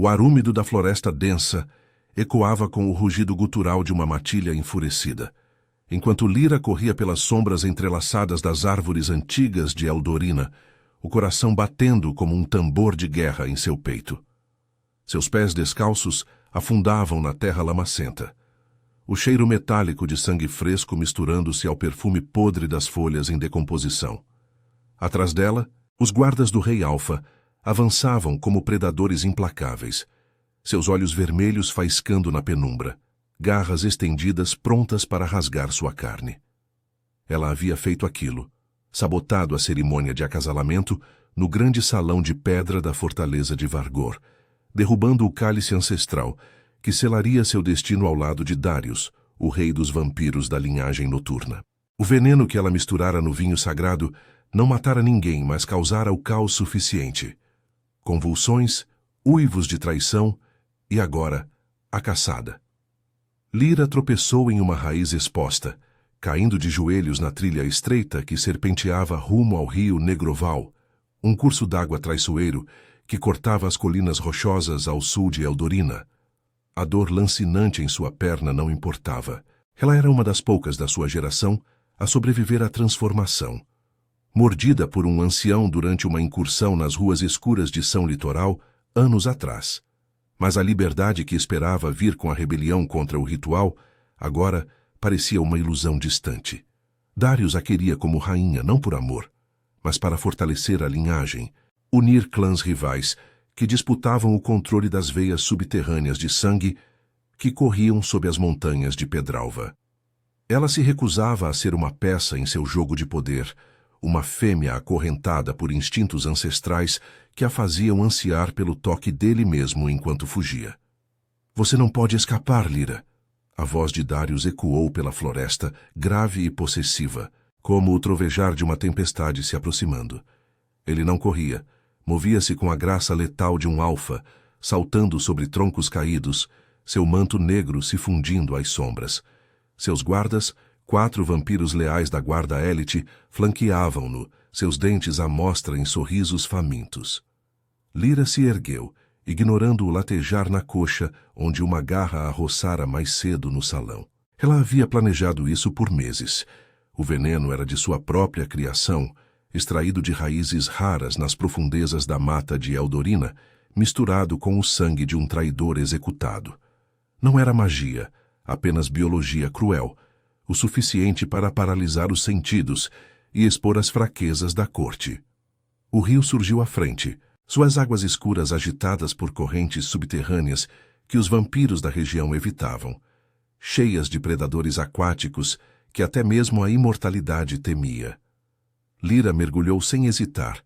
O ar úmido da floresta densa ecoava com o rugido gutural de uma matilha enfurecida, enquanto Lyra corria pelas sombras entrelaçadas das árvores antigas de Eldorina, o coração batendo como um tambor de guerra em seu peito. Seus pés descalços afundavam na terra lamacenta, o cheiro metálico de sangue fresco misturando-se ao perfume podre das folhas em decomposição. Atrás dela, os guardas do Rei Alfa avançavam como predadores implacáveis, seus olhos vermelhos faiscando na penumbra, garras estendidas prontas para rasgar sua carne. Ela havia feito aquilo, sabotado a cerimônia de acasalamento no grande salão de pedra da fortaleza de Vargor, derrubando o cálice ancestral que selaria seu destino ao lado de Darius, o rei dos vampiros da linhagem noturna. O veneno que ela misturara no vinho sagrado não matara ninguém, mas causara o caos suficiente. Convulsões, uivos de traição e agora a caçada. Lyra tropeçou em uma raiz exposta, caindo de joelhos na trilha estreita que serpenteava rumo ao rio Negroval, um curso d'água traiçoeiro que cortava as colinas rochosas ao sul de Eldorina. A dor lancinante em sua perna não importava. Ela era uma das poucas da sua geração a sobreviver à transformação. Mordida por um ancião durante uma incursão nas ruas escuras de São Litoral, anos atrás. Mas a liberdade que esperava vir com a rebelião contra o ritual, agora parecia uma ilusão distante. Darius a queria como rainha não por amor, mas para fortalecer a linhagem, unir clãs rivais que disputavam o controle das veias subterrâneas de sangue que corriam sob as montanhas de Pedralva. Ela se recusava a ser uma peça em seu jogo de poder, uma fêmea acorrentada por instintos ancestrais que a faziam ansiar pelo toque dele mesmo enquanto fugia. Você não pode escapar, Lyra. A voz de Darius ecoou pela floresta, grave e possessiva, como o trovejar de uma tempestade se aproximando. Ele não corria, movia-se com a graça letal de um alfa, saltando sobre troncos caídos, seu manto negro se fundindo às sombras. Seus guardas, 4 vampiros leais da guarda-élite, flanqueavam-no, seus dentes à mostra em sorrisos famintos. Lyra se ergueu, ignorando o latejar na coxa, onde uma garra a roçara mais cedo no salão. Ela havia planejado isso por meses. O veneno era de sua própria criação, extraído de raízes raras nas profundezas da mata de Eldorina, misturado com o sangue de um traidor executado. Não era magia, apenas biologia cruel, o suficiente para paralisar os sentidos e expor as fraquezas da corte. O rio surgiu à frente, suas águas escuras agitadas por correntes subterrâneas que os vampiros da região evitavam, cheias de predadores aquáticos que até mesmo a imortalidade temia. Lyra mergulhou sem hesitar,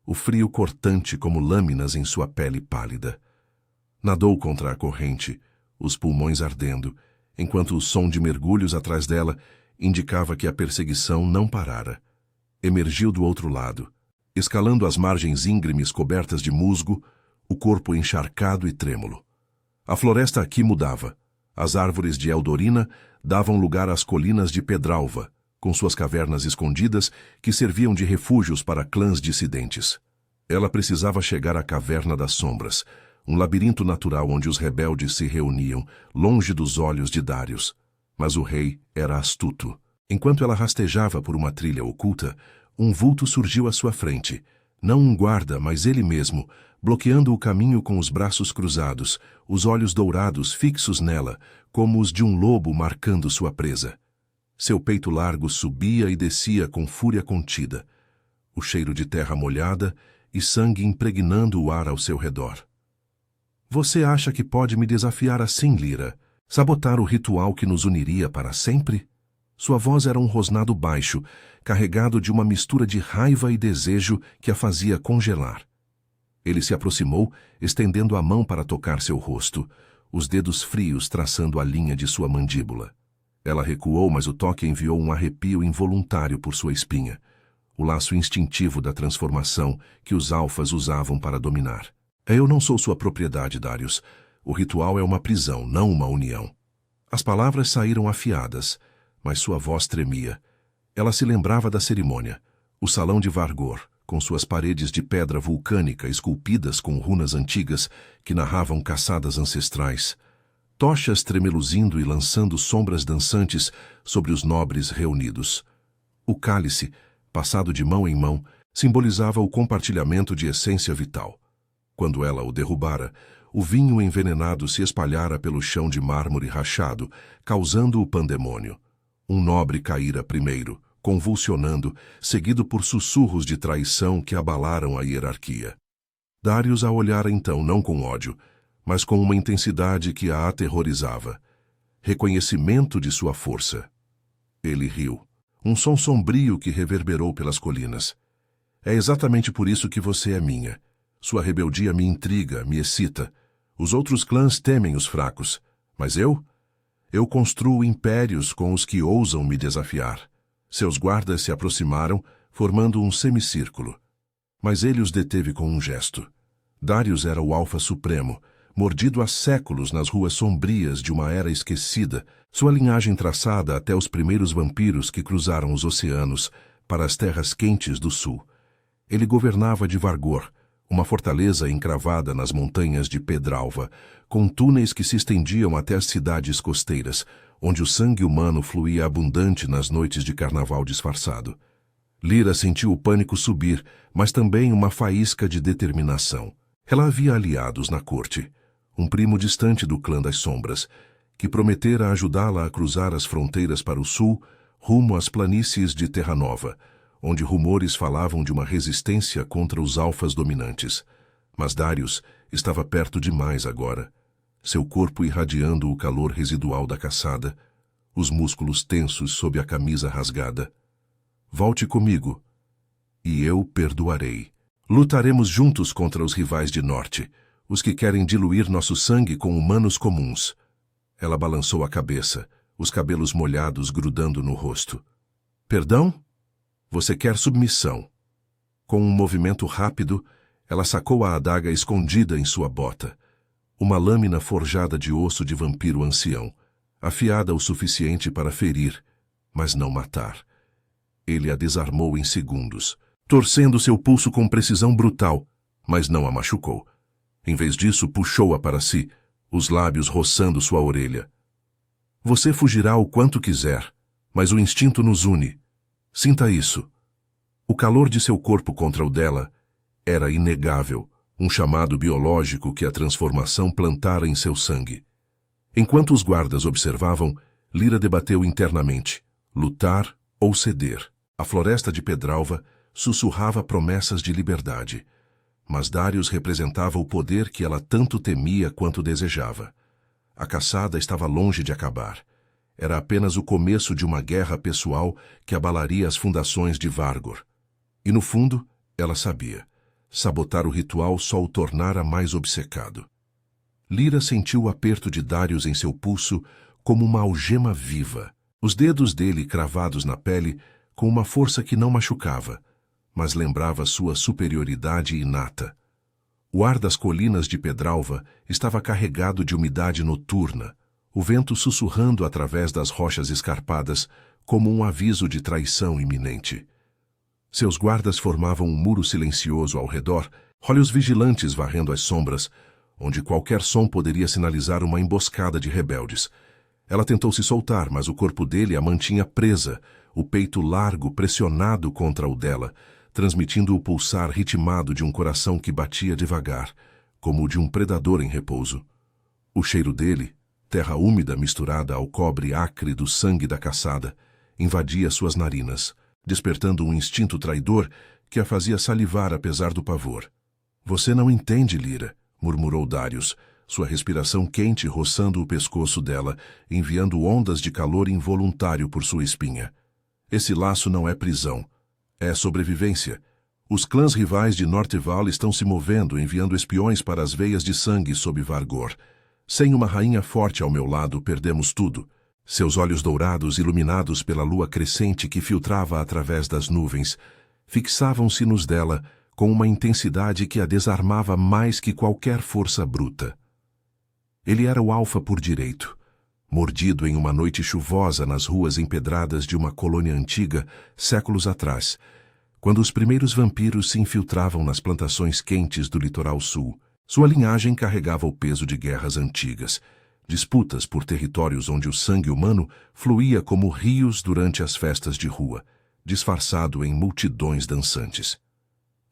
o frio cortante como lâminas em sua pele pálida. Nadou contra a corrente, os pulmões ardendo, enquanto o som de mergulhos atrás dela indicava que a perseguição não parara. Emergiu do outro lado, escalando as margens íngremes cobertas de musgo, o corpo encharcado e trêmulo. A floresta aqui mudava. As árvores de Eldorina davam lugar às colinas de Pedralva, com suas cavernas escondidas que serviam de refúgios para clãs dissidentes. Ela precisava chegar à Caverna das Sombras, um labirinto natural onde os rebeldes se reuniam, longe dos olhos de Darius. Mas o rei era astuto. Enquanto ela rastejava por uma trilha oculta, um vulto surgiu à sua frente. Não um guarda, mas ele mesmo, bloqueando o caminho com os braços cruzados, os olhos dourados fixos nela, como os de um lobo marcando sua presa. Seu peito largo subia e descia com fúria contida, o cheiro de terra molhada e sangue impregnando o ar ao seu redor. Você acha que pode me desafiar assim, Lyra? Sabotar o ritual que nos uniria para sempre? Sua voz era um rosnado baixo, carregado de uma mistura de raiva e desejo que a fazia congelar. Ele se aproximou, estendendo a mão para tocar seu rosto, os dedos frios traçando a linha de sua mandíbula. Ela recuou, mas o toque enviou um arrepio involuntário por sua espinha, o laço instintivo da transformação que os alfas usavam para dominar. Eu não sou sua propriedade, Darius. O ritual é uma prisão, não uma união. As palavras saíram afiadas, mas sua voz tremia. Ela se lembrava da cerimônia, o salão de Vargor, com suas paredes de pedra vulcânica esculpidas com runas antigas que narravam caçadas ancestrais, tochas tremeluzindo e lançando sombras dançantes sobre os nobres reunidos. O cálice, passado de mão em mão, simbolizava o compartilhamento de essência vital. Quando ela o derrubara, o vinho envenenado se espalhara pelo chão de mármore rachado, causando o pandemônio. Um nobre caíra primeiro, convulsionando, seguido por sussurros de traição que abalaram a hierarquia. Darius a olhara então não com ódio, mas com uma intensidade que a aterrorizava. Reconhecimento de sua força. Ele riu. Um som sombrio que reverberou pelas colinas. É exatamente por isso que você é minha. Sua rebeldia me intriga, me excita. Os outros clãs temem os fracos, mas eu? Eu construo impérios com os que ousam me desafiar. Seus guardas se aproximaram, formando um semicírculo. Mas ele os deteve com um gesto. Darius era o Alfa Supremo, mordido há séculos nas ruas sombrias de uma era esquecida, sua linhagem traçada até os primeiros vampiros que cruzaram os oceanos para as terras quentes do sul. Ele governava de Vargor, uma fortaleza encravada nas montanhas de Pedralva, com túneis que se estendiam até as cidades costeiras, onde o sangue humano fluía abundante nas noites de carnaval disfarçado. Lyra sentiu o pânico subir, mas também uma faísca de determinação. Ela havia aliados na corte, um primo distante do clã das sombras, que prometera ajudá-la a cruzar as fronteiras para o sul, rumo às planícies de Terra Nova, onde rumores falavam de uma resistência contra os alfas dominantes. Mas Darius estava perto demais agora, seu corpo irradiando o calor residual da caçada, os músculos tensos sob a camisa rasgada. Volte comigo, e eu perdoarei. Lutaremos juntos contra os rivais de norte, os que querem diluir nosso sangue com humanos comuns. Ela balançou a cabeça, os cabelos molhados grudando no rosto. Perdão? Você quer submissão. Com um movimento rápido, ela sacou a adaga escondida em sua bota. Uma lâmina forjada de osso de vampiro ancião, afiada o suficiente para ferir, mas não matar. Ele a desarmou em segundos, torcendo seu pulso com precisão brutal, mas não a machucou. Em vez disso, puxou-a para si, os lábios roçando sua orelha. Você fugirá o quanto quiser, mas o instinto nos une. Sinta isso. O calor de seu corpo contra o dela era inegável, um chamado biológico que a transformação plantara em seu sangue. Enquanto os guardas observavam, Lyra debateu internamente, lutar ou ceder. A floresta de Pedralva sussurrava promessas de liberdade, mas Darius representava o poder que ela tanto temia quanto desejava. A caçada estava longe de acabar. Era apenas o começo de uma guerra pessoal que abalaria as fundações de Vargor. E no fundo, ela sabia. Sabotar o ritual só o tornara mais obcecado. Lyra sentiu o aperto de Darius em seu pulso como uma algema viva. Os dedos dele cravados na pele com uma força que não machucava, mas lembrava sua superioridade inata. O ar das colinas de Pedralva estava carregado de umidade noturna, o vento sussurrando através das rochas escarpadas como um aviso de traição iminente. Seus guardas formavam um muro silencioso ao redor, olhos vigilantes varrendo as sombras, onde qualquer som poderia sinalizar uma emboscada de rebeldes. Ela tentou se soltar, mas o corpo dele a mantinha presa, o peito largo pressionado contra o dela, transmitindo o pulsar ritmado de um coração que batia devagar, como o de um predador em repouso. O cheiro dele, terra úmida misturada ao cobre acre do sangue da caçada, invadia suas narinas, despertando um instinto traidor que a fazia salivar apesar do pavor. Você não entende, Lyra, murmurou Darius, sua respiração quente roçando o pescoço dela, enviando ondas de calor involuntário por sua espinha. Esse laço não é prisão. É sobrevivência. Os clãs rivais de Norteval estão se movendo, enviando espiões para as veias de sangue sob Vargor. Sem uma rainha forte ao meu lado, perdemos tudo. Seus olhos dourados, iluminados pela lua crescente que filtrava através das nuvens, fixavam-se nos dela com uma intensidade que a desarmava mais que qualquer força bruta. Ele era o alfa por direito, mordido em uma noite chuvosa nas ruas empedradas de uma colônia antiga, séculos atrás, Quando os primeiros vampiros se infiltravam nas plantações quentes do litoral sul, sua linhagem carregava o peso de guerras antigas, disputas por territórios onde o sangue humano fluía como rios durante as festas de rua, disfarçado em multidões dançantes.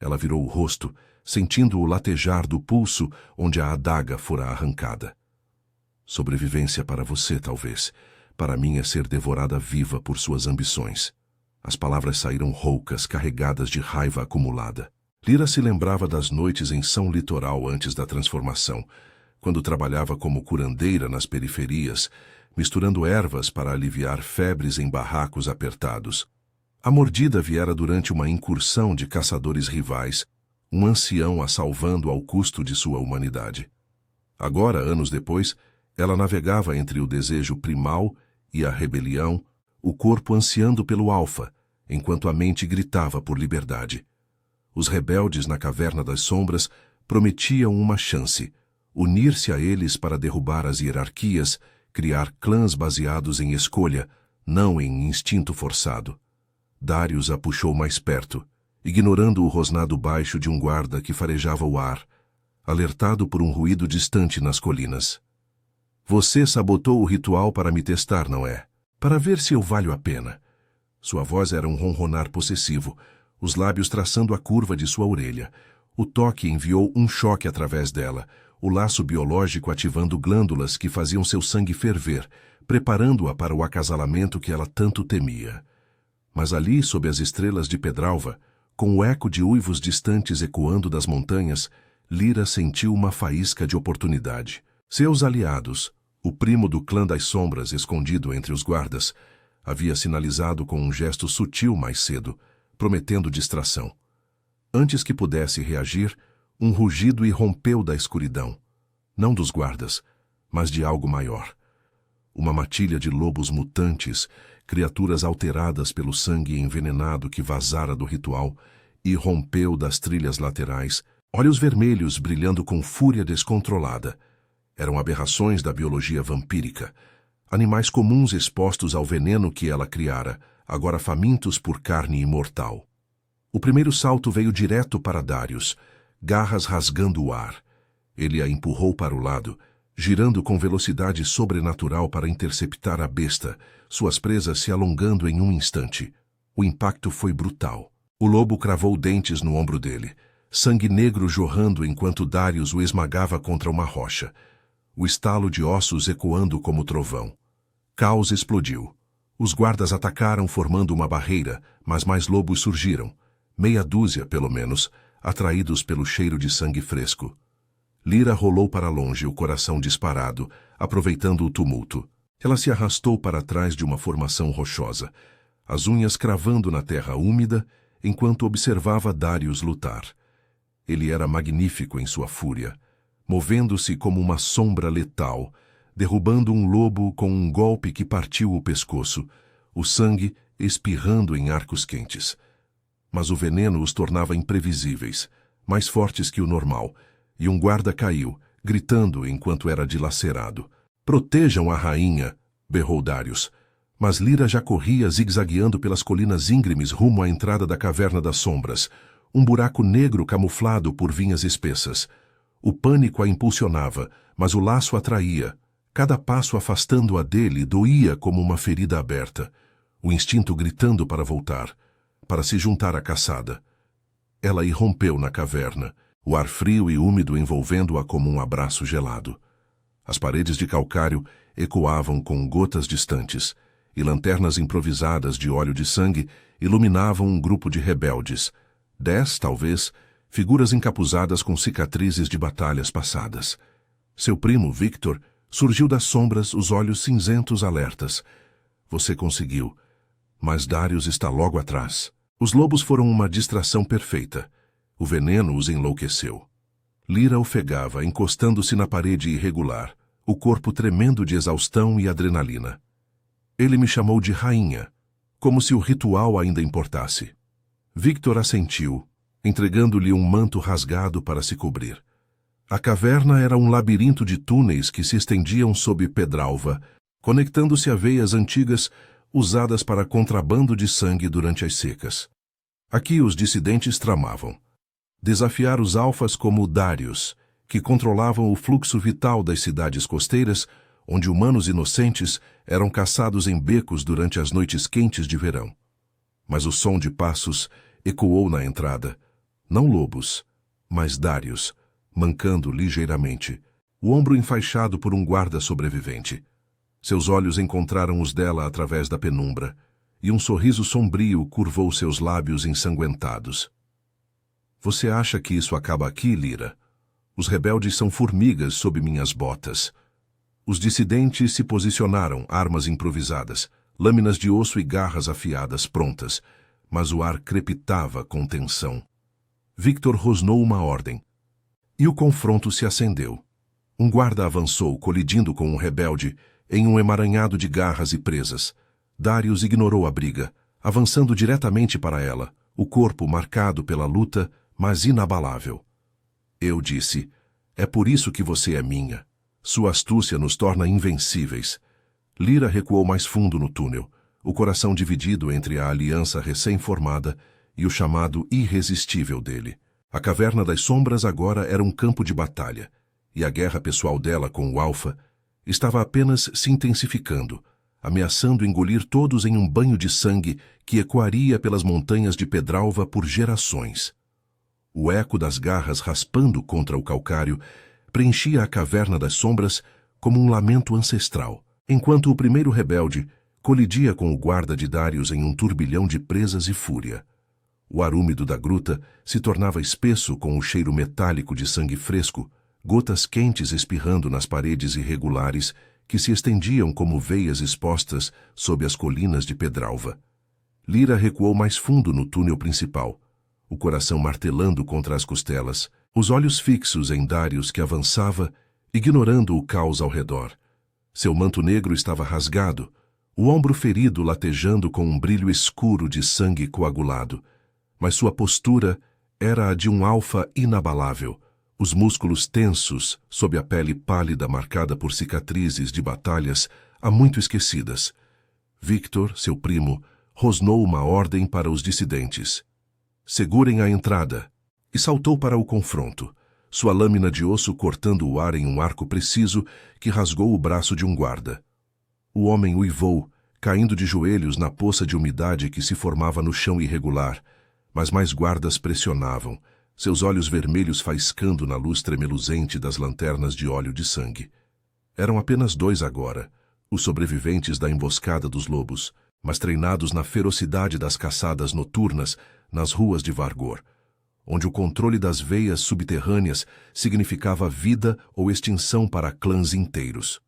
Ela virou o rosto, sentindo o latejar do pulso onde a adaga fora arrancada. Sobrevivência para você, talvez. Para mim é ser devorada viva por suas ambições. As palavras saíram roucas, carregadas de raiva acumulada. Lyra se lembrava das noites em São Litoral antes da transformação, quando trabalhava como curandeira nas periferias, misturando ervas para aliviar febres em barracos apertados. A mordida viera durante uma incursão de caçadores rivais, um ancião a salvando ao custo de sua humanidade. Agora, anos depois, ela navegava entre o desejo primal e a rebelião, o corpo ansiando pelo alfa, enquanto a mente gritava por liberdade. Os rebeldes na Caverna das Sombras prometiam uma chance, unir-se a eles para derrubar as hierarquias, criar clãs baseados em escolha, não em instinto forçado. Darius a puxou mais perto, ignorando o rosnado baixo de um guarda que farejava o ar, alertado por um ruído distante nas colinas. Você sabotou o ritual para me testar, não é? Para ver se eu valho a pena. Sua voz era um ronronar possessivo, os lábios traçando a curva de sua orelha. O toque enviou um choque através dela, o laço biológico ativando glândulas que faziam seu sangue ferver, preparando-a para o acasalamento que ela tanto temia. Mas ali, sob as estrelas de Pedralva, com o eco de uivos distantes ecoando das montanhas, Lyra sentiu uma faísca de oportunidade. Seus aliados, o primo do clã das sombras escondido entre os guardas, havia sinalizado com um gesto sutil mais cedo, prometendo distração. Antes que pudesse reagir, um rugido irrompeu da escuridão, não dos guardas, mas de algo maior. Uma matilha de lobos mutantes, criaturas alteradas pelo sangue envenenado que vazara do ritual, irrompeu das trilhas laterais, olhos vermelhos brilhando com fúria descontrolada. Eram aberrações da biologia vampírica, animais comuns expostos ao veneno que ela criara, agora famintos por carne imortal. O primeiro salto veio direto para Darius, garras rasgando o ar. Ele a empurrou para o lado, girando com velocidade sobrenatural para interceptar a besta, suas presas se alongando em um instante. O impacto foi brutal. O lobo cravou dentes no ombro dele, sangue negro jorrando enquanto Darius o esmagava contra uma rocha. O estalo de ossos ecoando como trovão. Caos explodiu. Os guardas atacaram formando uma barreira, mas mais lobos surgiram, meia dúzia pelo menos, atraídos pelo cheiro de sangue fresco. Lyra rolou para longe, o coração disparado, aproveitando o tumulto. Ela se arrastou para trás de uma formação rochosa, as unhas cravando na terra úmida, enquanto observava Darius lutar. Ele era magnífico em sua fúria, movendo-se como uma sombra letal, derrubando um lobo com um golpe que partiu o pescoço, o sangue espirrando em arcos quentes. Mas o veneno os tornava imprevisíveis, mais fortes que o normal, e um guarda caiu, gritando enquanto era dilacerado. "Protejam a rainha!" berrou Darius. Mas Lyra já corria zigue-zagueando pelas colinas íngremes rumo à entrada da Caverna das Sombras, um buraco negro camuflado por vinhas espessas. O pânico a impulsionava, mas o laço atraía. Cada passo afastando-a dele doía como uma ferida aberta, o instinto gritando para voltar, para se juntar à caçada. Ela irrompeu na caverna, o ar frio e úmido envolvendo-a como um abraço gelado. As paredes de calcário ecoavam com gotas distantes, e lanternas improvisadas de óleo de sangue iluminavam um grupo de rebeldes, 10, talvez, figuras encapuzadas com cicatrizes de batalhas passadas. Seu primo, Victor, surgiu das sombras, os olhos cinzentos alertas. "Você conseguiu, mas Darius está logo atrás." Os lobos foram uma distração perfeita. O veneno os enlouqueceu. Lyra ofegava, encostando-se na parede irregular, o corpo tremendo de exaustão e adrenalina. Ele me chamou de rainha, como se o ritual ainda importasse. Victor assentiu, entregando-lhe um manto rasgado para se cobrir. A caverna era um labirinto de túneis que se estendiam sob Pedralva, conectando-se a veias antigas usadas para contrabando de sangue durante as secas. Aqui os dissidentes tramavam desafiar os alfas como Darius, que controlavam o fluxo vital das cidades costeiras, onde humanos inocentes eram caçados em becos durante as noites quentes de verão. Mas o som de passos ecoou na entrada. Não lobos, mas Darius, mancando ligeiramente, o ombro enfaixado por um guarda sobrevivente. Seus olhos encontraram os dela através da penumbra, e um sorriso sombrio curvou seus lábios ensanguentados. Você acha que isso acaba aqui, Lyra? Os rebeldes são formigas sob minhas botas. Os dissidentes se posicionaram, armas improvisadas, lâminas de osso e garras afiadas prontas, mas o ar crepitava com tensão. Victor rosnou uma ordem, e o confronto se acendeu. Um guarda avançou, colidindo com um rebelde, em um emaranhado de garras e presas. Darius ignorou a briga, avançando diretamente para ela, o corpo marcado pela luta, mas inabalável. Eu disse, é por isso que você é minha. Sua astúcia nos torna invencíveis. Lyra recuou mais fundo no túnel, o coração dividido entre a aliança recém-formada e o chamado irresistível dele. A Caverna das Sombras agora era um campo de batalha, e a guerra pessoal dela com o Alfa estava apenas se intensificando, ameaçando engolir todos em um banho de sangue que ecoaria pelas montanhas de Pedralva por gerações. O eco das garras raspando contra o calcário preenchia a Caverna das Sombras como um lamento ancestral, enquanto o primeiro rebelde colidia com o guarda de Darius em um turbilhão de presas e fúria. O ar úmido da gruta se tornava espesso com o cheiro metálico de sangue fresco, gotas quentes espirrando nas paredes irregulares que se estendiam como veias expostas sob as colinas de Pedralva. Lyra recuou mais fundo no túnel principal, o coração martelando contra as costelas, os olhos fixos em Darius que avançava, ignorando o caos ao redor. Seu manto negro estava rasgado, o ombro ferido latejando com um brilho escuro de sangue coagulado, mas sua postura era a de um alfa inabalável, os músculos tensos sob a pele pálida marcada por cicatrizes de batalhas há muito esquecidas. Victor, seu primo, rosnou uma ordem para os dissidentes. Segurem a entrada, e saltou para o confronto, sua lâmina de osso cortando o ar em um arco preciso que rasgou o braço de um guarda. O homem uivou, caindo de joelhos na poça de umidade que se formava no chão irregular, mas mais guardas pressionavam, seus olhos vermelhos faiscando na luz tremeluzente das lanternas de óleo de sangue. Eram apenas 2 agora, os sobreviventes da emboscada dos lobos, mas treinados na ferocidade das caçadas noturnas nas ruas de Vargor, onde o controle das veias subterrâneas significava vida ou extinção para clãs inteiros.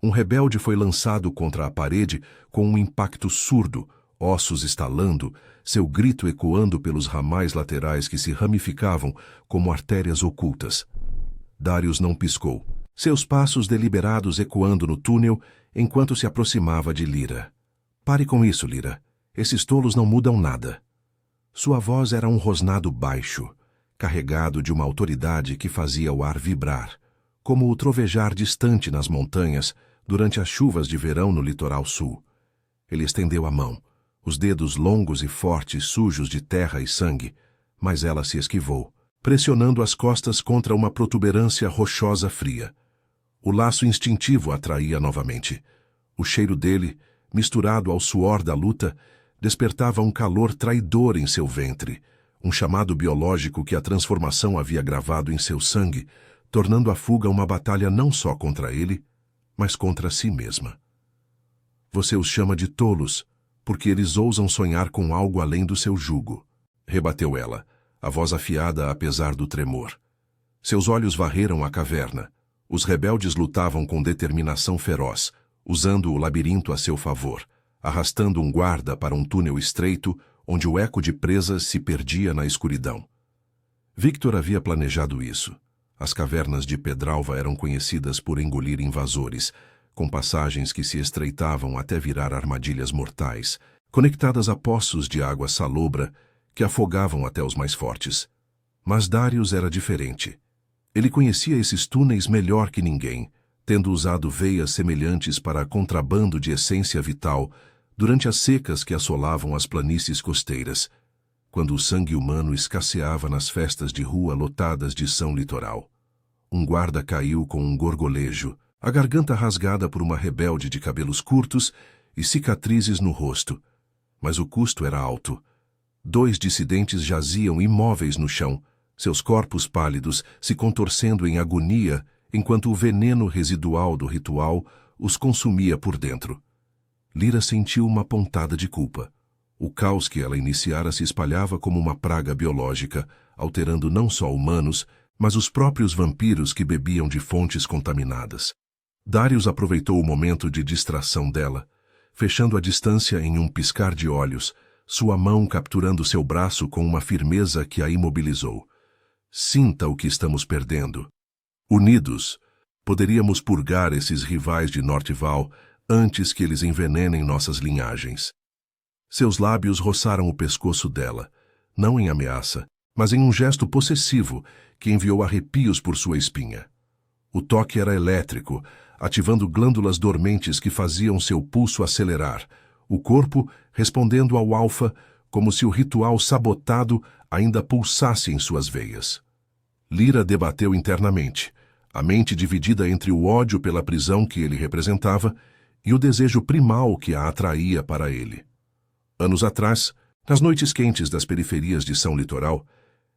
Um rebelde foi lançado contra a parede com um impacto surdo, ossos estalando, seu grito ecoando pelos ramais laterais que se ramificavam como artérias ocultas. Darius não piscou, seus passos deliberados ecoando no túnel enquanto se aproximava de Lyra. Pare com isso, Lyra. Esses tolos não mudam nada. Sua voz era um rosnado baixo, carregado de uma autoridade que fazia o ar vibrar, como o trovejar distante nas montanhas durante as chuvas de verão no litoral sul. Ele estendeu a mão, os dedos longos e fortes sujos de terra e sangue, mas ela se esquivou, pressionando as costas contra uma protuberância rochosa fria. O laço instintivo atraía novamente. O cheiro dele, misturado ao suor da luta, despertava um calor traidor em seu ventre, um chamado biológico que a transformação havia gravado em seu sangue, tornando a fuga uma batalha não só contra ele, mas contra si mesma. Você os chama de tolos, porque eles ousam sonhar com algo além do seu jugo, rebateu ela, a voz afiada apesar do tremor. Seus olhos varreram a caverna. Os rebeldes lutavam com determinação feroz, usando o labirinto a seu favor, arrastando um guarda para um túnel estreito onde o eco de presas se perdia na escuridão. Victor havia planejado isso. As cavernas de Pedralva eram conhecidas por engolir invasores, com passagens que se estreitavam até virar armadilhas mortais, conectadas a poços de água salobra que afogavam até os mais fortes. Mas Darius era diferente. Ele conhecia esses túneis melhor que ninguém, tendo usado veias semelhantes para contrabando de essência vital durante as secas que assolavam as planícies costeiras. quando o sangue humano escasseava nas festas de rua lotadas de São Litoral. Um guarda caiu com um gorgolejo, a garganta rasgada por uma rebelde de cabelos curtos e cicatrizes no rosto. Mas o custo era alto. 2 dissidentes jaziam imóveis no chão, seus corpos pálidos se contorcendo em agonia enquanto o veneno residual do ritual os consumia por dentro. Lyra sentiu uma pontada de culpa. O caos que ela iniciara se espalhava como uma praga biológica, alterando não só humanos, mas os próprios vampiros que bebiam de fontes contaminadas. Darius aproveitou o momento de distração dela, fechando a distância em um piscar de olhos, sua mão capturando seu braço com uma firmeza que a imobilizou. Sinta o que estamos perdendo. Unidos, poderíamos purgar esses rivais de Northval antes que eles envenenem nossas linhagens. Seus lábios roçaram o pescoço dela, não em ameaça, mas em um gesto possessivo que enviou arrepios por sua espinha. O toque era elétrico, ativando glândulas dormentes que faziam seu pulso acelerar, o corpo respondendo ao alfa como se o ritual sabotado ainda pulsasse em suas veias. Lyra debateu internamente, a mente dividida entre o ódio pela prisão que ele representava e o desejo primal que a atraía para ele. Anos atrás, nas noites quentes das periferias de São Litoral,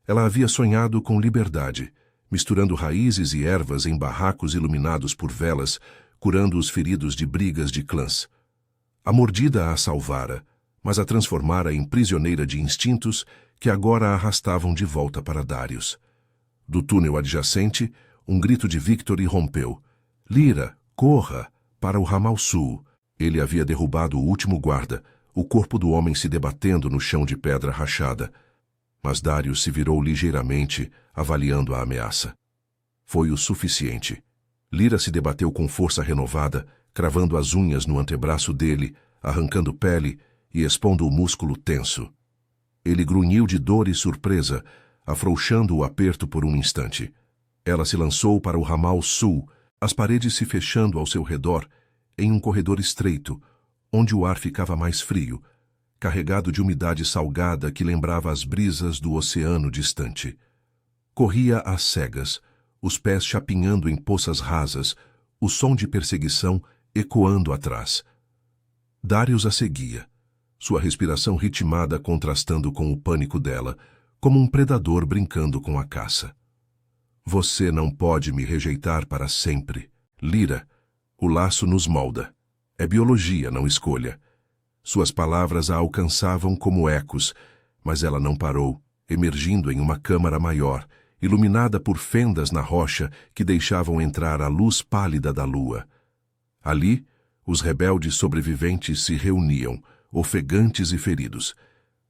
ela havia sonhado com liberdade, misturando raízes e ervas em barracos iluminados por velas, curando os feridos de brigas de clãs. A mordida a salvara, mas a transformara em prisioneira de instintos que agora a arrastavam de volta para Darius. Do túnel adjacente, um grito de Victor irrompeu. Lyra, corra! Para o ramal sul. Ele havia derrubado o último guarda, o corpo do homem se debatendo no chão de pedra rachada. Mas Darius se virou ligeiramente, avaliando a ameaça. Foi o suficiente. Lyra se debateu com força renovada, cravando as unhas no antebraço dele, arrancando pele e expondo o músculo tenso. Ele grunhiu de dor e surpresa, afrouxando o aperto por um instante. Ela se lançou para o ramal sul, as paredes se fechando ao seu redor, em um corredor estreito, onde o ar ficava mais frio, carregado de umidade salgada que lembrava as brisas do oceano distante. Corria às cegas, os pés chapinhando em poças rasas, o som de perseguição ecoando atrás. Darius a seguia, sua respiração ritmada contrastando com o pânico dela, como um predador brincando com a caça. Você não pode me rejeitar para sempre. Lyra, o laço nos molda. É biologia, não escolha. Suas palavras a alcançavam como ecos, mas ela não parou, emergindo em uma câmara maior, iluminada por fendas na rocha que deixavam entrar a luz pálida da lua. Ali, os rebeldes sobreviventes se reuniam, ofegantes e feridos.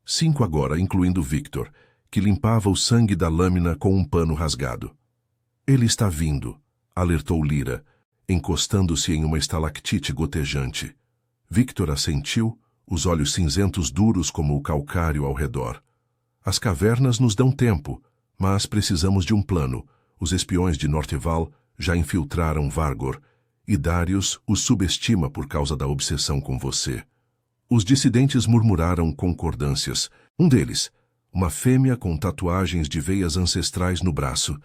5 agora, incluindo Victor, que limpava o sangue da lâmina com um pano rasgado. Ele está vindo, alertou Lyra, encostando-se em uma estalactite gotejante. Victor assentiu, os olhos cinzentos duros como o calcário ao redor. As cavernas nos dão tempo, mas precisamos de um plano. Os espiões de Northval já infiltraram Vargor, e Darius os subestima por causa da obsessão com você. Os dissidentes murmuraram concordâncias. Um deles, uma fêmea com tatuagens de veias ancestrais no braço,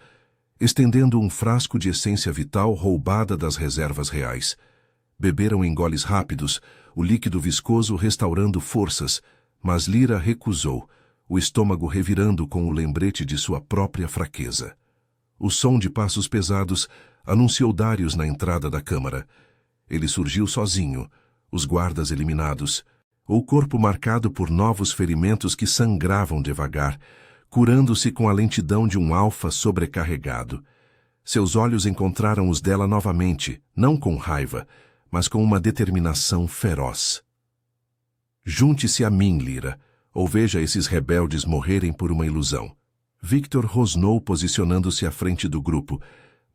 estendendo um frasco de essência vital roubada das reservas reais. Beberam em goles rápidos, o líquido viscoso restaurando forças, mas Lyra recusou, o estômago revirando com o lembrete de sua própria fraqueza. O som de passos pesados anunciou Darius na entrada da câmara. Ele surgiu sozinho, os guardas eliminados, o corpo marcado por novos ferimentos que sangravam devagar, curando-se com a lentidão de um alfa sobrecarregado. Seus olhos encontraram os dela novamente, não com raiva, mas com uma determinação feroz. Junte-se a mim, Lyra, ou veja esses rebeldes morrerem por uma ilusão. Victor rosnou posicionando-se à frente do grupo,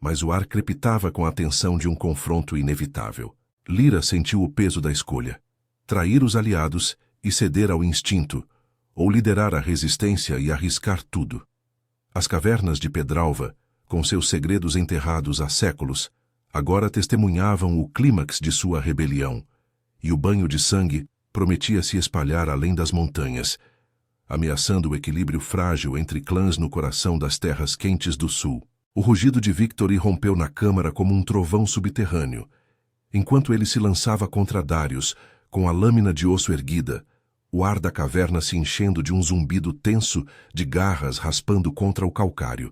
mas o ar crepitava com a tensão de um confronto inevitável. Lyra sentiu o peso da escolha: trair os aliados e ceder ao instinto, ou liderar a resistência e arriscar tudo. As cavernas de Pedralva, com seus segredos enterrados há séculos, agora testemunhavam o clímax de sua rebelião, e o banho de sangue prometia se espalhar além das montanhas. ameaçando o equilíbrio frágil entre clãs no coração das terras quentes do sul. O rugido de Victor irrompeu na câmara como um trovão subterrâneo. Enquanto ele se lançava contra Darius, com a lâmina de osso erguida, o ar da caverna se enchendo de um zumbido tenso de garras raspando contra o calcário.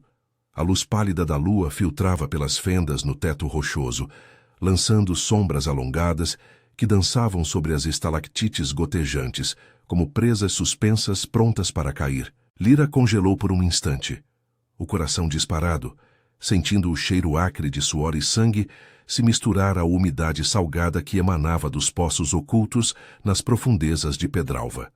A luz pálida da lua filtrava pelas fendas no teto rochoso, lançando sombras alongadas que dançavam sobre as estalactites gotejantes, como presas suspensas prontas para cair. Lyra congelou por um instante. O coração disparado, sentindo o cheiro acre de suor e sangue se misturar à umidade salgada que emanava dos poços ocultos nas profundezas de Pedralva.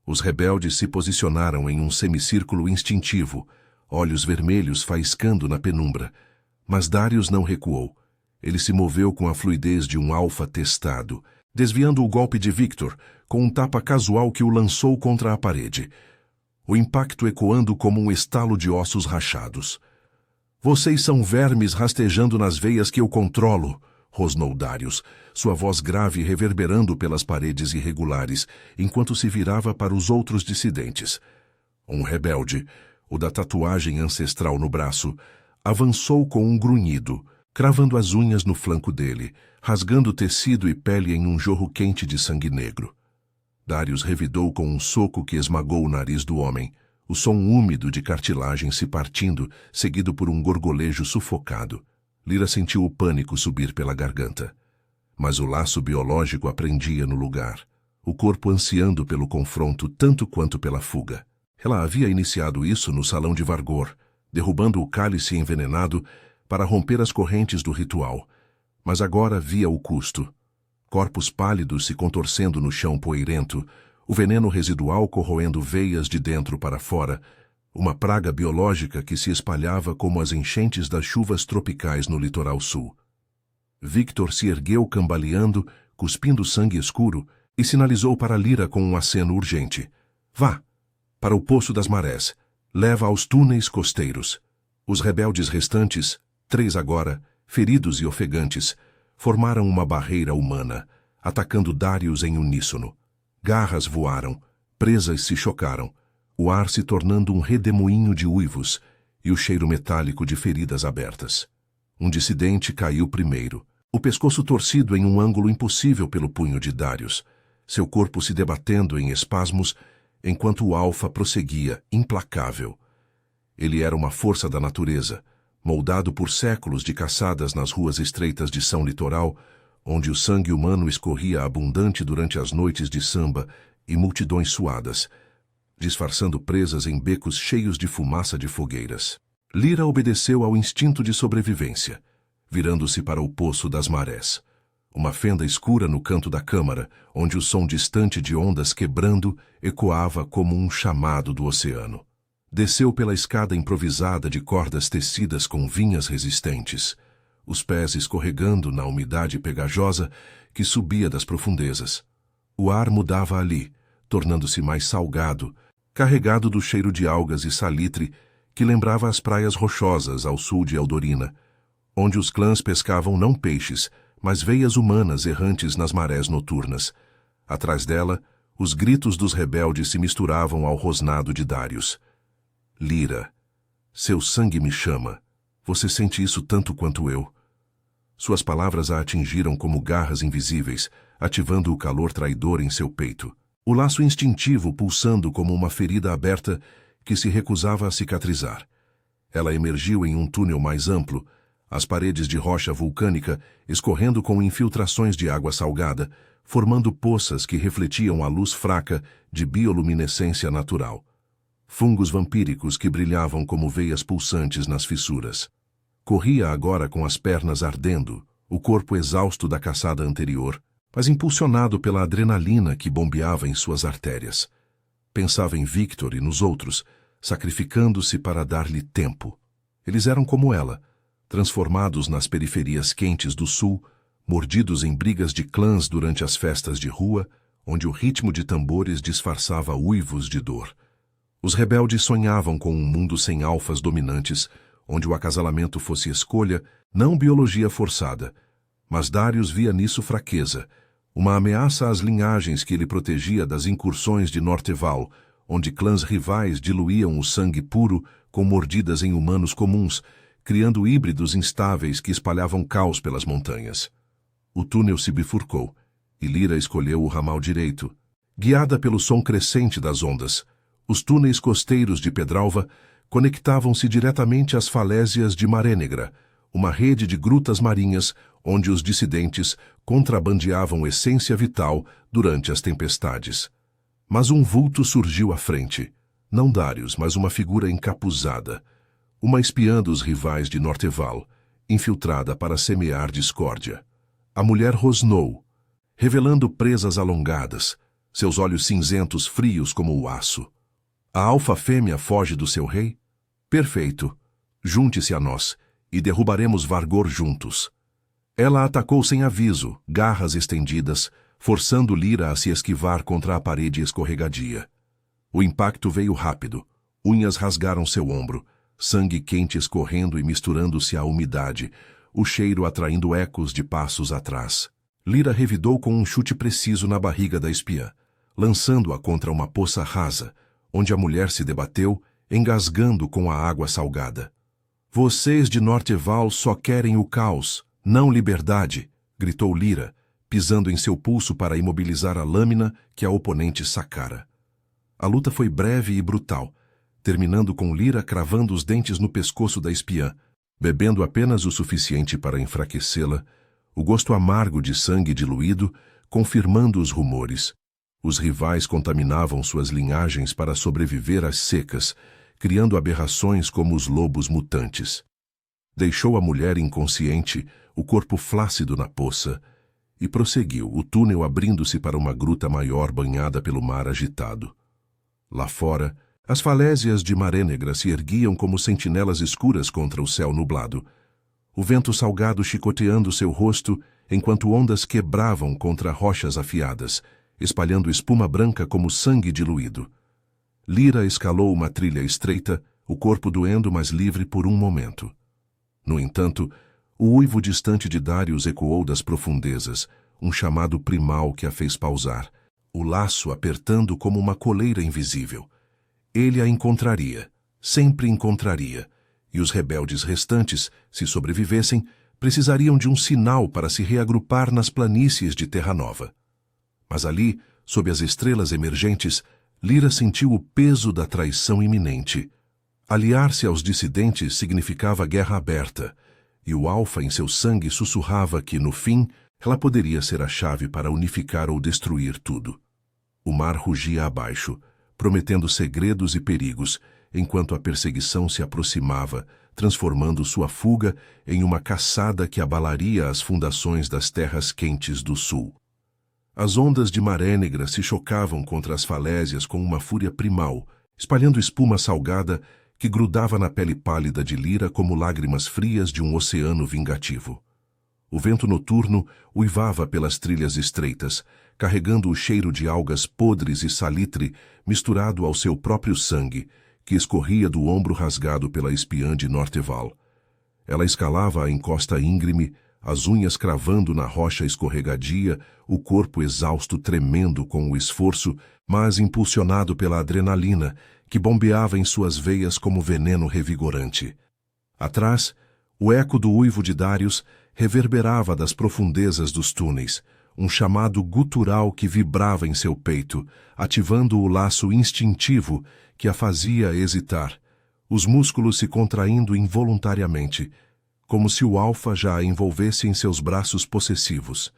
Os rebeldes se posicionaram em um semicírculo instintivo, olhos vermelhos faiscando na penumbra. Mas Darius não recuou. Ele se moveu com a fluidez de um alfa testado, desviando o golpe de Victor com um tapa casual que o lançou contra a parede, o impacto ecoando como um estalo de ossos rachados. "Vocês são vermes rastejando nas veias que eu controlo", rosnou Darius, sua voz grave reverberando pelas paredes irregulares, enquanto se virava para os outros dissidentes. Um rebelde, o da tatuagem ancestral no braço, avançou com um grunhido, cravando as unhas no flanco dele, rasgando tecido e pele em um jorro quente de sangue negro. Darius revidou com um soco que esmagou o nariz do homem, o som úmido de cartilagem se partindo, seguido por um gorgolejo sufocado. Lyra sentiu o pânico subir pela garganta. Mas o laço biológico a prendia no lugar, o corpo ansiando pelo confronto tanto quanto pela fuga. Ela havia iniciado isso no salão de Vargor, derrubando o cálice envenenado para romper as correntes do ritual. Mas agora via o custo. Corpos pálidos se contorcendo no chão poeirento, o veneno residual corroendo veias de dentro para fora, uma praga biológica que se espalhava como as enchentes das chuvas tropicais no litoral sul. Victor se ergueu cambaleando, cuspindo sangue escuro, e sinalizou para Lyra com um aceno urgente. "Vá! Para o Poço das Marés. Leva aos túneis costeiros." Os rebeldes restantes, 3 agora, feridos e ofegantes, formaram uma barreira humana, atacando Darius em uníssono. Garras voaram, presas se chocaram, o ar se tornando um redemoinho de uivos e o cheiro metálico de feridas abertas. Um dissidente caiu primeiro, o pescoço torcido em um ângulo impossível pelo punho de Darius, seu corpo se debatendo em espasmos, enquanto o alfa prosseguia, implacável. Ele era uma força da natureza, moldado por séculos de caçadas nas ruas estreitas de São Litoral, onde o sangue humano escorria abundante durante as noites de samba e multidões suadas, disfarçando presas em becos cheios de fumaça de fogueiras. Lyra obedeceu ao instinto de sobrevivência, virando-se para o Poço das Marés, uma fenda escura no canto da câmara, onde o som distante de ondas quebrando ecoava como um chamado do oceano. Desceu pela escada improvisada de cordas tecidas com vinhas resistentes, os pés escorregando na umidade pegajosa que subia das profundezas. O ar mudava ali, tornando-se mais salgado, carregado do cheiro de algas e salitre que lembrava as praias rochosas ao sul de Eldorina, onde os clãs pescavam não peixes, mas veias humanas errantes nas marés noturnas. Atrás dela, os gritos dos rebeldes se misturavam ao rosnado de Darius. "Lyra, seu sangue me chama. Você sente isso tanto quanto eu." Suas palavras a atingiram como garras invisíveis, ativando o calor traidor em seu peito. O laço instintivo pulsando como uma ferida aberta que se recusava a cicatrizar. Ela emergiu em um túnel mais amplo, as paredes de rocha vulcânica escorrendo com infiltrações de água salgada, formando poças que refletiam a luz fraca de bioluminescência natural. Fungos vampíricos que brilhavam como veias pulsantes nas fissuras. Corria agora com as pernas ardendo, o corpo exausto da caçada anterior, mas impulsionado pela adrenalina que bombeava em suas artérias. Pensava em Victor e nos outros, sacrificando-se para dar-lhe tempo. Eles eram como ela, transformados nas periferias quentes do sul, mordidos em brigas de clãs durante as festas de rua, onde o ritmo de tambores disfarçava uivos de dor. Os rebeldes sonhavam com um mundo sem alfas dominantes, onde o acasalamento fosse escolha, não biologia forçada. Mas Darius via nisso fraqueza, uma ameaça às linhagens que ele protegia das incursões de Norteval, onde clãs rivais diluíam o sangue puro com mordidas em humanos comuns, criando híbridos instáveis que espalhavam caos pelas montanhas. O túnel se bifurcou, e Lyra escolheu o ramal direito. Guiada pelo som crescente das ondas, os túneis costeiros de Pedralva conectavam-se diretamente às falésias de Maré Negra, uma rede de grutas marinhas onde os dissidentes contrabandeavam essência vital durante as tempestades. Mas um vulto surgiu à frente. Não Darius, mas uma figura encapuzada. Uma espiã dos rivais de Norteval, infiltrada para semear discórdia. A mulher rosnou, revelando presas alongadas, seus olhos cinzentos frios como o aço. A alfa fêmea foge do seu rei? Perfeito. Junte-se a nós, e derrubaremos Vargor juntos. Ela atacou sem aviso, garras estendidas, forçando Lyra a se esquivar contra a parede escorregadia. O impacto veio rápido. Unhas rasgaram seu ombro, sangue quente escorrendo e misturando-se à umidade, o cheiro atraindo ecos de passos atrás. Lyra revidou com um chute preciso na barriga da espiã, lançando-a contra uma poça rasa, onde a mulher se debateu, engasgando com a água salgada. Vocês de Norteval só querem o caos, não liberdade, gritou Lyra, pisando em seu pulso para imobilizar a lâmina que a oponente sacara. A luta foi breve e brutal, terminando com Lyra cravando os dentes no pescoço da espiã, bebendo apenas o suficiente para enfraquecê-la, o gosto amargo de sangue diluído, confirmando os rumores. Os rivais contaminavam suas linhagens para sobreviver às secas, criando aberrações como os lobos mutantes. Deixou a mulher inconsciente, o corpo flácido na poça, e prosseguiu, o túnel abrindo-se para uma gruta maior banhada pelo mar agitado. Lá fora, as falésias de Maré Negra se erguiam como sentinelas escuras contra o céu nublado, o vento salgado chicoteando seu rosto enquanto ondas quebravam contra rochas afiadas, espalhando espuma branca como sangue diluído. Lyra escalou uma trilha estreita, o corpo doendo, mas livre por um momento. No entanto, o uivo distante de Darius ecoou das profundezas, um chamado primal que a fez pausar, o laço apertando como uma coleira invisível. Ele a encontraria, sempre encontraria, e os rebeldes restantes, se sobrevivessem, precisariam de um sinal para se reagrupar nas planícies de Terra Nova. Mas ali, sob as estrelas emergentes, Lyra sentiu o peso da traição iminente. Aliar-se aos dissidentes significava guerra aberta, e o alfa em seu sangue sussurrava que, no fim, ela poderia ser a chave para unificar ou destruir tudo. O mar rugia abaixo, prometendo segredos e perigos, enquanto a perseguição se aproximava, transformando sua fuga em uma caçada que abalaria as fundações das terras quentes do sul. As ondas de Maré Negra se chocavam contra as falésias com uma fúria primal, espalhando espuma salgada que grudava na pele pálida de Lyra como lágrimas frias de um oceano vingativo. O vento noturno uivava pelas trilhas estreitas, carregando o cheiro de algas podres e salitre misturado ao seu próprio sangue, que escorria do ombro rasgado pela espiã de Norteval. Ela escalava a encosta íngreme, as unhas cravando na rocha escorregadia, o corpo exausto tremendo com o esforço, mas impulsionado pela adrenalina, que bombeava em suas veias como veneno revigorante. Atrás, o eco do uivo de Darius reverberava das profundezas dos túneis, um chamado gutural que vibrava em seu peito, ativando o laço instintivo que a fazia hesitar, os músculos se contraindo involuntariamente, como se o alfa já a envolvesse em seus braços possessivos.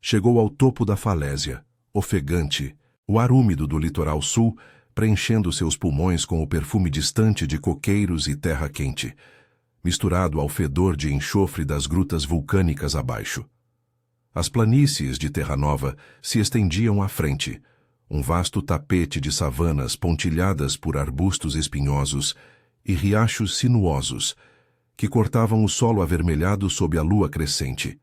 Chegou ao topo da falésia, ofegante, o ar úmido do litoral sul preenchendo seus pulmões com o perfume distante de coqueiros e terra quente, misturado ao fedor de enxofre das grutas vulcânicas abaixo. As planícies de Terra Nova se estendiam à frente, um vasto tapete de savanas pontilhadas por arbustos espinhosos e riachos sinuosos, que cortavam o solo avermelhado sob a lua crescente.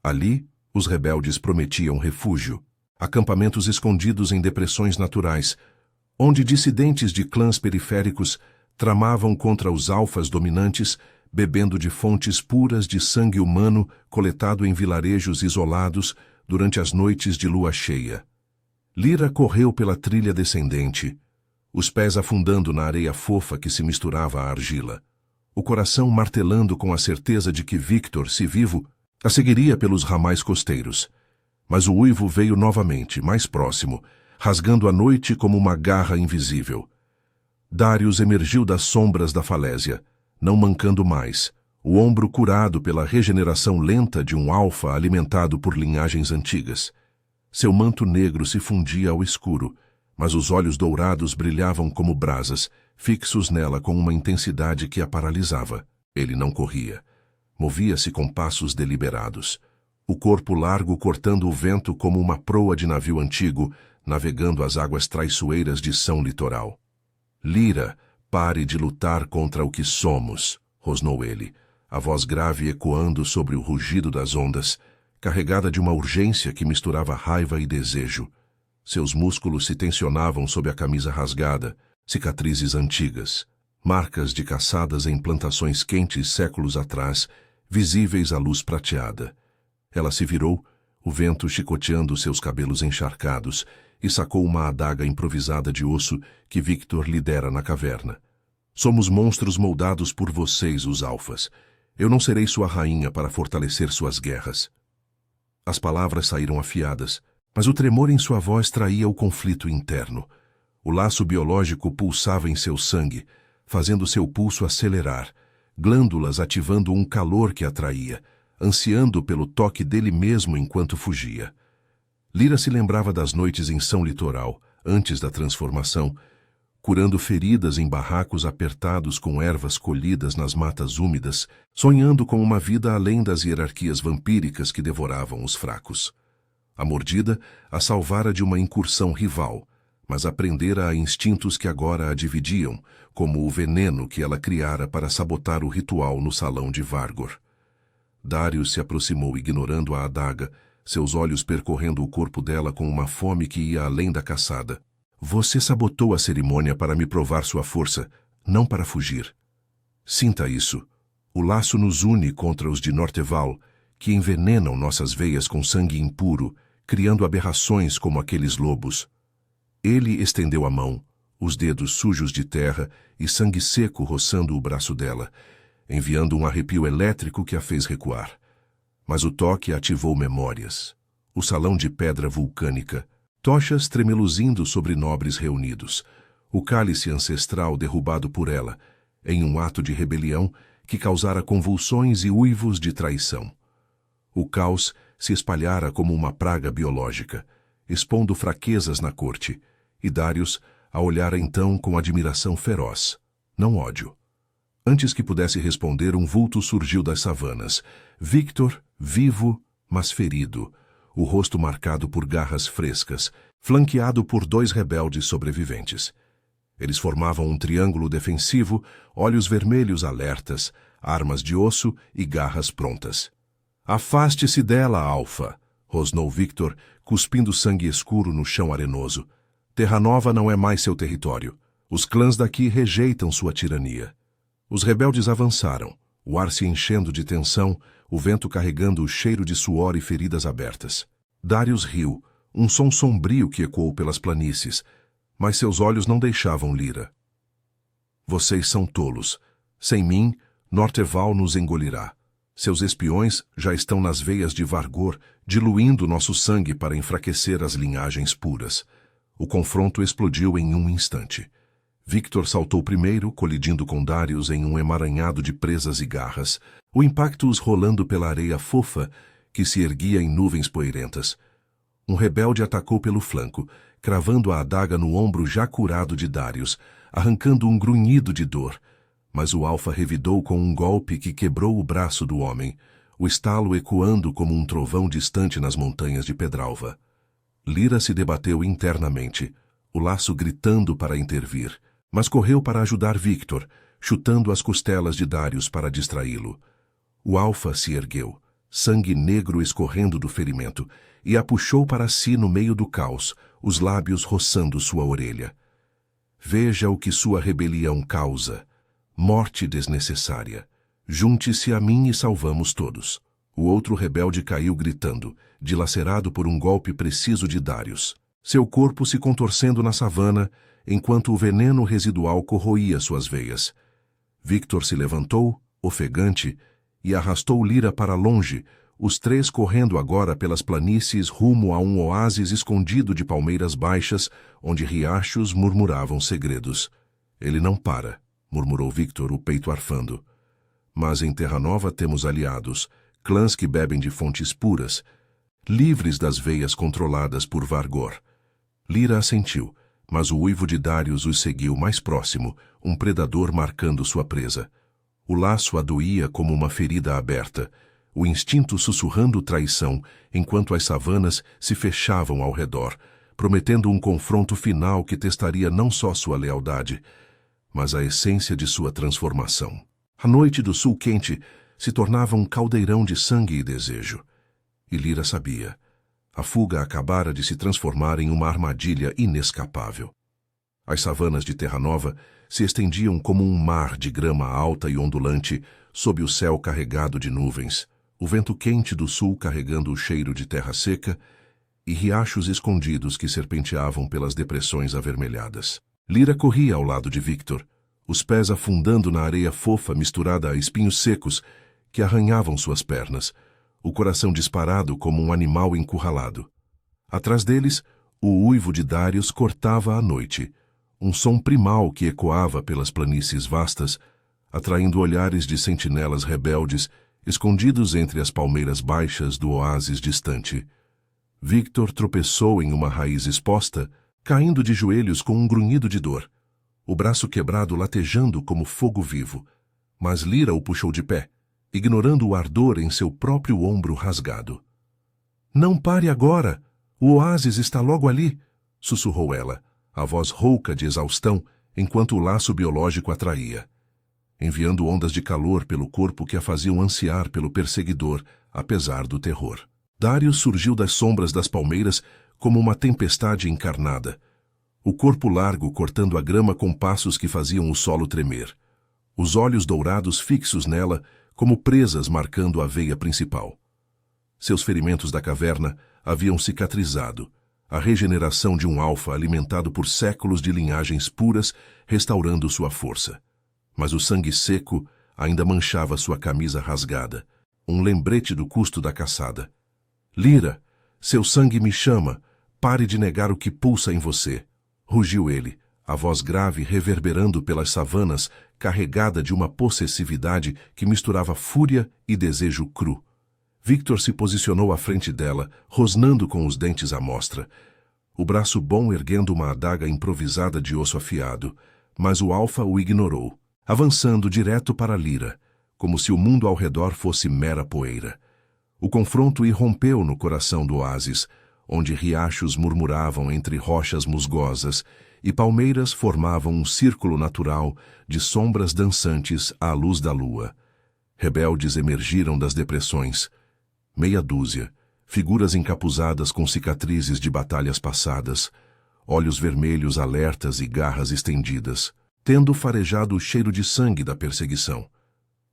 Ali, os rebeldes prometiam refúgio, acampamentos escondidos em depressões naturais, onde dissidentes de clãs periféricos tramavam contra os alfas dominantes, bebendo de fontes puras de sangue humano coletado em vilarejos isolados durante as noites de lua cheia. Lyra correu pela trilha descendente, os pés afundando na areia fofa que se misturava à argila. O coração martelando com a certeza de que Victor, se vivo, a seguiria pelos ramais costeiros. Mas o uivo veio novamente, mais próximo, rasgando a noite como uma garra invisível. Darius emergiu das sombras da falésia, não mancando mais, o ombro curado pela regeneração lenta de um alfa alimentado por linhagens antigas. Seu manto negro se fundia ao escuro, mas os olhos dourados brilhavam como brasas, fixos nela com uma intensidade que a paralisava. Ele não corria. Movia-se com passos deliberados. O corpo largo cortando o vento como uma proa de navio antigo, navegando as águas traiçoeiras de São Litoral. Lyra, pare de lutar contra o que somos, rosnou ele, a voz grave ecoando sobre o rugido das ondas, carregada de uma urgência que misturava raiva e desejo. Seus músculos se tensionavam sob a camisa rasgada, cicatrizes antigas, marcas de caçadas em plantações quentes séculos atrás, visíveis à luz prateada. Ela se virou, o vento chicoteando seus cabelos encharcados, e sacou uma adaga improvisada de osso que Victor lhe dera na caverna. Somos monstros moldados por vocês, os alfas. Eu não serei sua rainha para fortalecer suas guerras. As palavras saíram afiadas, mas o tremor em sua voz traía o conflito interno. O laço biológico pulsava em seu sangue, fazendo seu pulso acelerar, glândulas ativando um calor que atraía, ansiando pelo toque dele mesmo enquanto fugia. Lyra se lembrava das noites em São Litoral, antes da transformação, curando feridas em barracos apertados com ervas colhidas nas matas úmidas, sonhando com uma vida além das hierarquias vampíricas que devoravam os fracos. A mordida a salvara de uma incursão rival, mas aprendera a instintos que agora a dividiam, como o veneno que ela criara para sabotar o ritual no salão de Vargor. Darius se aproximou ignorando a adaga, seus olhos percorrendo o corpo dela com uma fome que ia além da caçada. Você sabotou a cerimônia para me provar sua força, não para fugir. Sinta isso. O laço nos une contra os de Norteval, que envenenam nossas veias com sangue impuro, criando aberrações como aqueles lobos. Ele estendeu a mão, os dedos sujos de terra e sangue seco roçando o braço dela, enviando um arrepio elétrico que a fez recuar. Mas o toque ativou memórias. O salão de pedra vulcânica, tochas tremeluzindo sobre nobres reunidos, o cálice ancestral derrubado por ela, em um ato de rebelião que causara convulsões e uivos de traição. O caos se espalhara como uma praga biológica, expondo fraquezas na corte, e Darius a olhara então com admiração feroz, não ódio. Antes que pudesse responder, um vulto surgiu das savanas. Victor, vivo, mas ferido, o rosto marcado por garras frescas, flanqueado por 2 rebeldes sobreviventes. Eles formavam um triângulo defensivo, olhos vermelhos alertas, armas de osso e garras prontas. Afaste-se dela, Alfa, rosnou Victor, cuspindo sangue escuro no chão arenoso. Terra Nova não é mais seu território. Os clãs daqui rejeitam sua tirania. Os rebeldes avançaram, o ar se enchendo de tensão, o vento carregando o cheiro de suor e feridas abertas. Darius riu, um som sombrio que ecoou pelas planícies, mas seus olhos não deixavam Lyra. Vocês são tolos. Sem mim, Norteval nos engolirá. Seus espiões já estão nas veias de Vargor, diluindo nosso sangue para enfraquecer as linhagens puras. O confronto explodiu em um instante. Victor saltou primeiro, colidindo com Darius em um emaranhado de presas e garras, o impacto os rolando pela areia fofa que se erguia em nuvens poeirentas. Um rebelde atacou pelo flanco, cravando a adaga no ombro já curado de Darius, arrancando um grunhido de dor. Mas o Alfa revidou com um golpe que quebrou o braço do homem, o estalo ecoando como um trovão distante nas montanhas de Pedralva. Lyra se debateu internamente, o laço gritando para intervir, mas correu para ajudar Victor, chutando as costelas de Darius para distraí-lo. O Alfa se ergueu, sangue negro escorrendo do ferimento, e a puxou para si no meio do caos, os lábios roçando sua orelha. Veja o que sua rebelião causa. Morte desnecessária. Junte-se a mim e salvamos todos. O outro rebelde caiu gritando, dilacerado por um golpe preciso de Darius. Seu corpo se contorcendo na savana, enquanto o veneno residual corroía suas veias. Victor se levantou, ofegante, e arrastou Lyra para longe, os três correndo agora pelas planícies rumo a um oásis escondido de palmeiras baixas, onde riachos murmuravam segredos. Ele não para, murmurou Victor, o peito arfando. Mas em Terra Nova temos aliados, clãs que bebem de fontes puras, livres das veias controladas por Vargor. Lyra assentiu, mas o uivo de Darius os seguiu mais próximo, um predador marcando sua presa. O laço a doía como uma ferida aberta, o instinto sussurrando traição, enquanto as savanas se fechavam ao redor, prometendo um confronto final que testaria não só sua lealdade, mas a essência de sua transformação. A noite do sul quente se tornava um caldeirão de sangue e desejo. E Lyra sabia. A fuga acabara de se transformar em uma armadilha inescapável. As savanas de Terra Nova se estendiam como um mar de grama alta e ondulante sob o céu carregado de nuvens, o vento quente do sul carregando o cheiro de terra seca e riachos escondidos que serpenteavam pelas depressões avermelhadas. Lyra corria ao lado de Victor, os pés afundando na areia fofa misturada a espinhos secos que arranhavam suas pernas, o coração disparado como um animal encurralado. Atrás deles, o uivo de Darius cortava a noite, um som primal que ecoava pelas planícies vastas, atraindo olhares de sentinelas rebeldes escondidos entre as palmeiras baixas do oásis distante. Victor tropeçou em uma raiz exposta, caindo de joelhos com um grunhido de dor, o braço quebrado latejando como fogo vivo, mas Lyra o puxou de pé, ignorando o ardor em seu próprio ombro rasgado. "Não pare agora! O oásis está logo ali!" sussurrou ela, a voz rouca de exaustão, enquanto o laço biológico a traía, enviando ondas de calor pelo corpo que a faziam ansiar pelo perseguidor, apesar do terror. Darius surgiu das sombras das palmeiras como uma tempestade encarnada, o corpo largo cortando a grama com passos que faziam o solo tremer, os olhos dourados fixos nela como presas marcando a veia principal. Seus ferimentos da caverna haviam cicatrizado, a regeneração de um alfa alimentado por séculos de linhagens puras restaurando sua força. Mas o sangue seco ainda manchava sua camisa rasgada, um lembrete do custo da caçada. "Lyra, seu sangue me chama, pare de negar o que pulsa em você", rugiu ele, a voz grave reverberando pelas savanas, carregada de uma possessividade que misturava fúria e desejo cru. Victor se posicionou à frente dela, rosnando com os dentes à mostra, o braço bom erguendo uma adaga improvisada de osso afiado, mas o alfa o ignorou, avançando direto para Lyra, como se o mundo ao redor fosse mera poeira. O confronto irrompeu no coração do oásis, onde riachos murmuravam entre rochas musgosas e palmeiras formavam um círculo natural de sombras dançantes à luz da lua. Rebeldes emergiram das depressões. Meia dúzia, figuras encapuzadas com cicatrizes de batalhas passadas, olhos vermelhos alertas e garras estendidas, tendo farejado o cheiro de sangue da perseguição.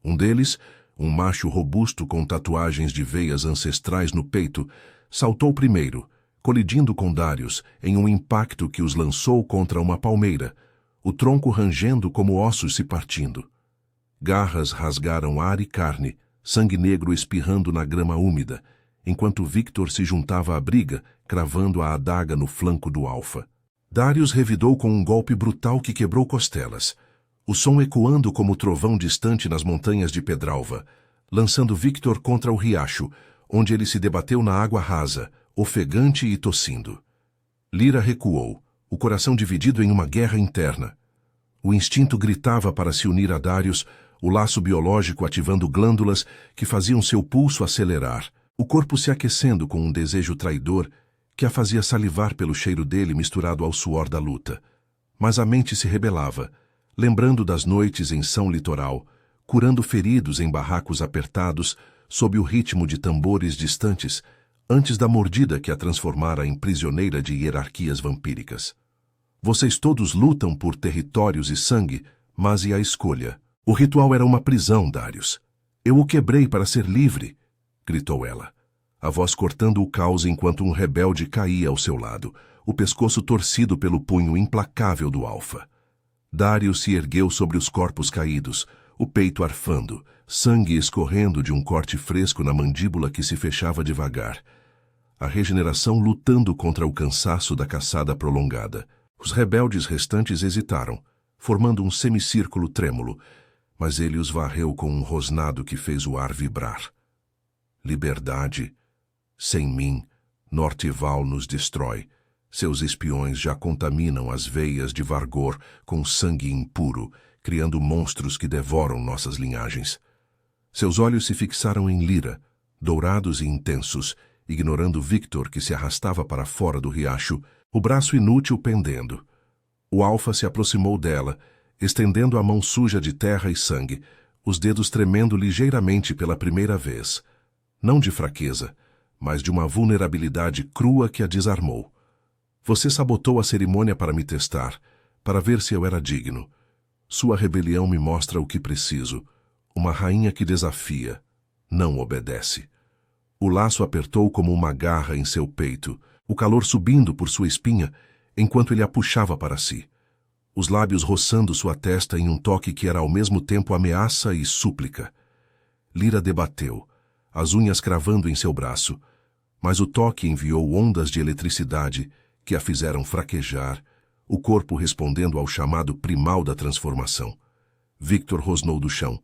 Um deles, um macho robusto com tatuagens de veias ancestrais no peito, saltou primeiro, colidindo com Darius em um impacto que os lançou contra uma palmeira, o tronco rangendo como ossos se partindo. Garras rasgaram ar e carne, sangue negro espirrando na grama úmida, enquanto Victor se juntava à briga, cravando a adaga no flanco do alfa. Darius revidou com um golpe brutal que quebrou costelas, o som ecoando como trovão distante nas montanhas de Pedralva, lançando Victor contra o riacho, onde ele se debateu na água rasa, ofegante e tossindo. Lyra recuou, o coração dividido em uma guerra interna. O instinto gritava para se unir a Darius, o laço biológico ativando glândulas que faziam seu pulso acelerar, o corpo se aquecendo com um desejo traidor que a fazia salivar pelo cheiro dele misturado ao suor da luta. Mas a mente se rebelava, lembrando das noites em São Litoral, curando feridos em barracos apertados, sob o ritmo de tambores distantes, antes da mordida que a transformara em prisioneira de hierarquias vampíricas. Vocês todos lutam por territórios e sangue, mas e a escolha? O ritual era uma prisão, Darius. Eu o quebrei para ser livre, gritou ela, a voz cortando o caos enquanto um rebelde caía ao seu lado, o pescoço torcido pelo punho implacável do Alfa. Darius se ergueu sobre os corpos caídos, o peito arfando, sangue escorrendo de um corte fresco na mandíbula que se fechava devagar. A regeneração lutando contra o cansaço da caçada prolongada. Os rebeldes restantes hesitaram, formando um semicírculo trêmulo, mas ele os varreu com um rosnado que fez o ar vibrar. Liberdade. Sem mim, Norteval nos destrói. Seus espiões já contaminam as veias de Vargor com sangue impuro, criando monstros que devoram nossas linhagens. Seus olhos se fixaram em Lyra, dourados e intensos, ignorando Victor que se arrastava para fora do riacho, o braço inútil pendendo. O Alfa se aproximou dela, estendendo a mão suja de terra e sangue, os dedos tremendo ligeiramente pela primeira vez. Não de fraqueza, mas de uma vulnerabilidade crua que a desarmou. Você sabotou a cerimônia para me testar, para ver se eu era digno. Sua rebelião me mostra o que preciso. Uma rainha que desafia, não obedece. O laço apertou como uma garra em seu peito, o calor subindo por sua espinha, enquanto ele a puxava para si. Os lábios roçando sua testa em um toque que era ao mesmo tempo ameaça e súplica. Lyra debateu, as unhas cravando em seu braço, mas o toque enviou ondas de eletricidade que a fizeram fraquejar, o corpo respondendo ao chamado primal da transformação. Victor rosnou do chão.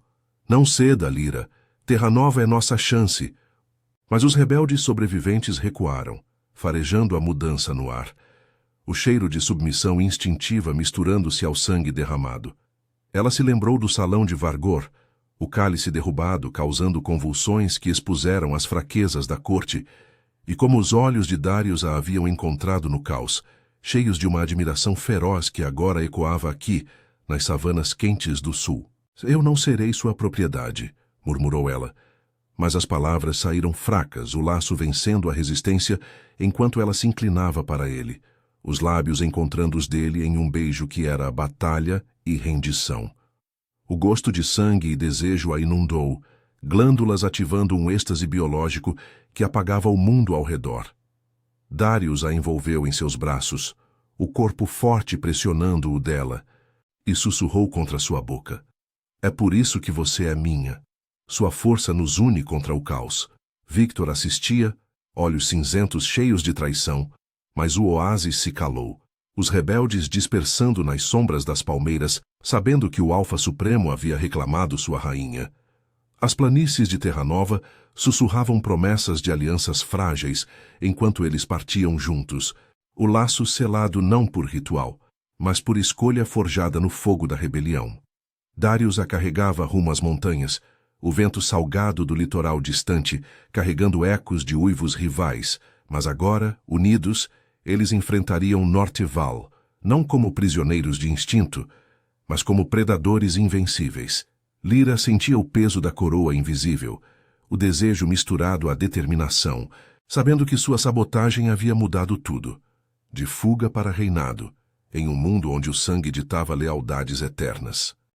Não ceda, Lyra. Terra Nova é nossa chance. Mas os rebeldes sobreviventes recuaram, farejando a mudança no ar. O cheiro de submissão instintiva misturando-se ao sangue derramado. Ela se lembrou do salão de Vargor, o cálice derrubado causando convulsões que expuseram as fraquezas da corte, e como os olhos de Darius a haviam encontrado no caos, cheios de uma admiração feroz que agora ecoava aqui, nas savanas quentes do sul. Eu não serei sua propriedade, murmurou ela. Mas as palavras saíram fracas, o laço vencendo a resistência, enquanto ela se inclinava para ele, os lábios encontrando os dele em um beijo que era batalha e rendição. O gosto de sangue e desejo a inundou, glândulas ativando um êxtase biológico que apagava o mundo ao redor. Darius a envolveu em seus braços, o corpo forte pressionando o dela, e sussurrou contra sua boca. É por isso que você é minha. Sua força nos une contra o caos. Victor assistia, olhos cinzentos cheios de traição, mas o oásis se calou, os rebeldes dispersando nas sombras das palmeiras, sabendo que o Alfa Supremo havia reclamado sua rainha. As planícies de Terra Nova sussurravam promessas de alianças frágeis, enquanto eles partiam juntos, o laço selado não por ritual, mas por escolha forjada no fogo da rebelião. Darius a carregava rumo às montanhas, o vento salgado do litoral distante, carregando ecos de uivos rivais, mas agora, unidos, eles enfrentariam Norteval, não como prisioneiros de instinto, mas como predadores invencíveis. Lyra sentia o peso da coroa invisível, o desejo misturado à determinação, sabendo que sua sabotagem havia mudado tudo, de fuga para reinado, em um mundo onde o sangue ditava lealdades eternas.